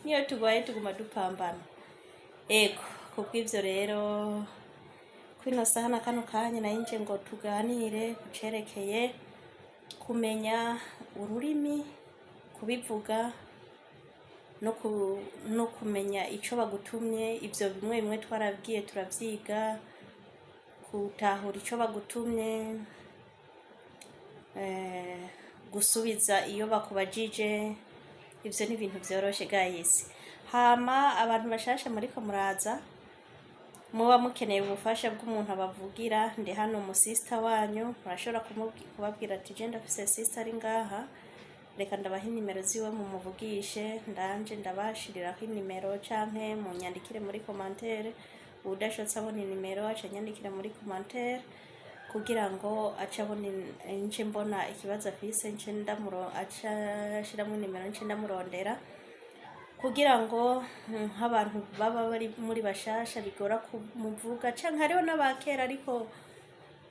niyo tugwaye tuguma dupambana. Ego kubw'ivyo rero kwino saha na kano kanya nayinje ngo tuganire kucerekeye kumenya ururimi, kubivuga no kumenya ico bagutumye. Ivyo bimwe bimwe twarabwiye turavyiga, gutahura ico bagutumye, gusubiza iyo bakubajije. Ivyo ni ibintu vyoroshe guys. Hama abantu bashasha muriko muraza muba mukeneye ubufasha bw'umuntu abavugira, ndi hano mu sister wanyu, murashobora kubabwira ati je ndafise sister ari ngaha, reka ndabaha inimero ziwe mumuvugishe, ndanje ndabashiriraho inimero canke munyandikire muri commentaire. Udashotse abona inimero aca nyandikira muri commentaire kugira ngo aca abona nce mbona ikibazo afise, nce aca ashiramo inimero, nce ndamurondera kugira ngo nk'abantu baba bari muri bashasha bigora kumuvuga, canke hariho n'abakera ariko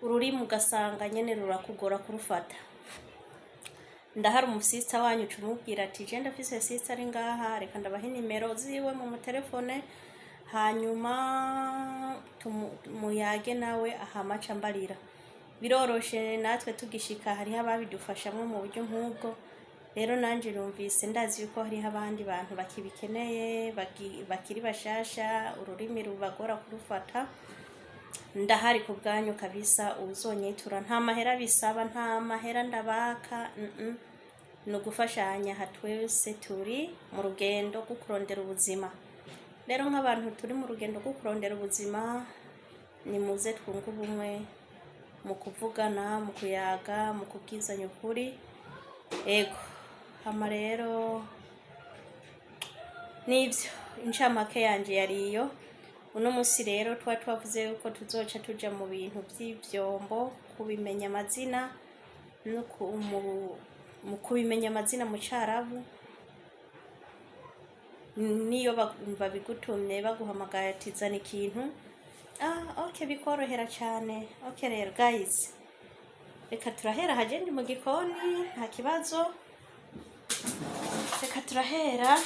ururimi ugasanga nyene rurakugora kurufata. Ndahari umusista wanyu cumubwira ati je ndafise sister ari ngaha, reka ndabaha inimero ziwe mu telefone, hanyuma muyage nawe ahama cambarira. Biroroshe natwe tugishika hariho ababidufashamwe mu buryo nk'ubwo. Rero nanje numvise ndazi yuko hariho abandi bantu bakibikeneye, bakiri bashasha, ururimi rubagora kurufata. Ndahari ku bwanyu kabisa, uzonyitura nta mahera bisaba, nta mahera ndabaka, no gufashanya. Hatwese turi mu rugendo rwo kurondera ubuzima. Rero nk'abantu turi mu rugendo rwo kurondera ubuzima, ni muze twunga ubumwe mu kuvugana, mu kuyaga, mu kubwizanya ukuri. Ego hama rero nivyo incamake yanje yariyo. Uno musi rero twavuze yuko tuzoca tuja mu bintu vy'ivyombo, kubimenya amazina no mu kubimenya amazina mu Carabu. Niyo babigutumye baguhamagaye ati zana ikintu, okay, bikorohera cyane. Okay rero guys, reka turahera haje ndi mu gikoni, nta kibazo. Reka turahera.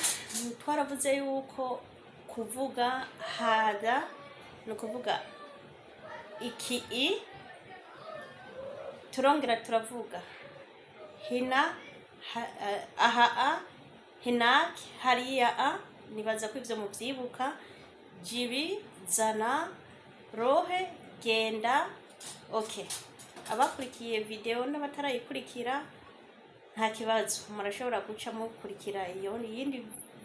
Twaravuze yuko kuvuga hada no kuvuga iki turongera turavuga hina, aha, hinak, hariya. Nibaza ko ivyo muvyibuka. Jibi, zana, rohe, genda. Okay, abakurikiye video n'abatarayikurikira nta kibazo, murashobora guca mukurikira iyo yindi